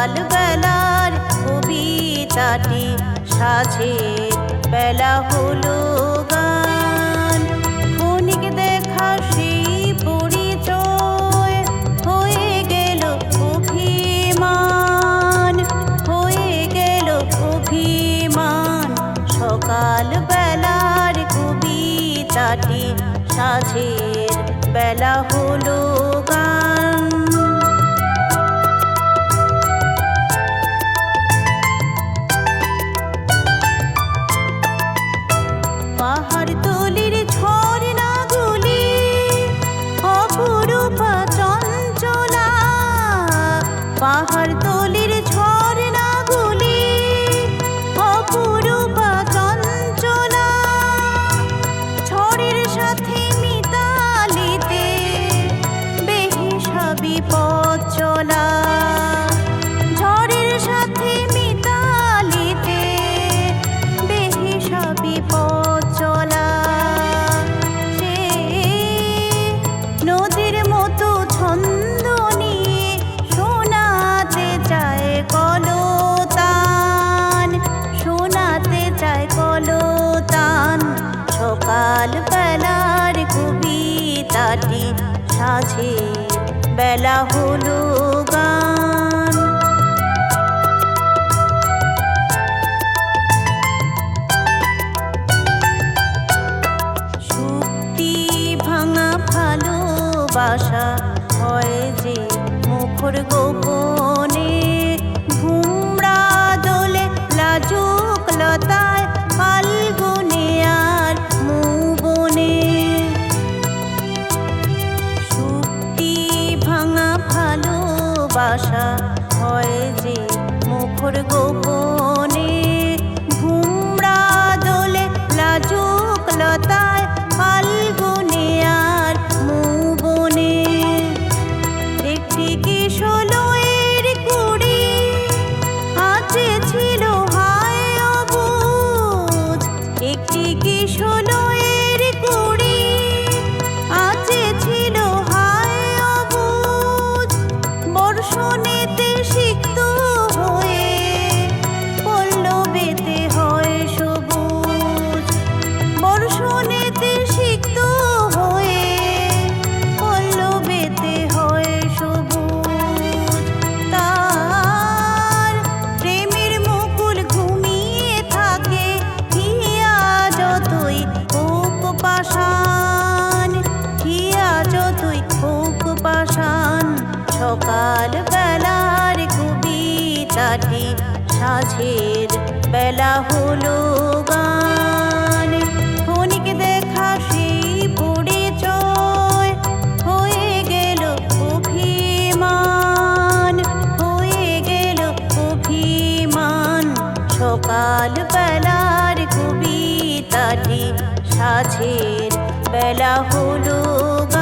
সকাল বেলার কবিতাটি সাঁঝের বেলা হলো গান। ক্ষণিক দেখা সেই পরিচয় হয়ে গেল অভিমান, হয়ে গেল অভিমান। সকাল বেলার কবিতাটি সাঁঝের বেলা হলো গান। পাহাড়তলির ঝর্ণাগুলি অপরূপা চঞ্চলা, পাহাড়তলির ঝর্ণাগুলি অপরূপা চঞ্চলা। ঝড়ের সাথে মিতালিতে বেহিসাবি পথ চলা, ঝড়ের সাথে মিতালিতে বেহিসাবি পথ চলা। সে নদীর মতো ছন্দ নিয়ে শোনাতে চায় কলতান, শোনাতে চায় কলতান। সকাল বেলার কবিতাটি সাঁঝের বেলা হলো গান। শুক্তি ভাঙা ভালোবাসা হয় যে মুখর গোপনে, ঘুমরা দোলে লাজুক লতায় ফাল্গুনে আর মুবনে। শুক্তি ভাঙা ভালোবাসা হয় যে মুখর গোপনে, ঘুমরা দোলে লাজুক লতায় ফাল্গুনে আর মুবনে। একটি কিশোরের কুড়ি আছে ছিল হায় অবুঝ, একটি কিশোরের কুড়ি আছে ছিল হায় অবুঝ। বর্ষণেতে সিক্ত হয়ে পল্লবেতে হয় সবুজ, বর্ষণেতে সিক্ত হয়ে পল্লবেতে হয় সবুজ। তার প্রেমের মুকুল ঘুমিয়ে থাকে হিয়া যতই হোক পাষাণ, হিয়া যতই হোক পাষাণ। সকাল বেলার কবিতাটি সাঁঝের বেলা হলো গান। ক্ষণিক দেখা সেই পরিচয় হয়ে গেল অভিমান, হয়ে গেল অভিমান। সকাল বেলার কবিতাটি সাঁঝের বেলা হলো গান।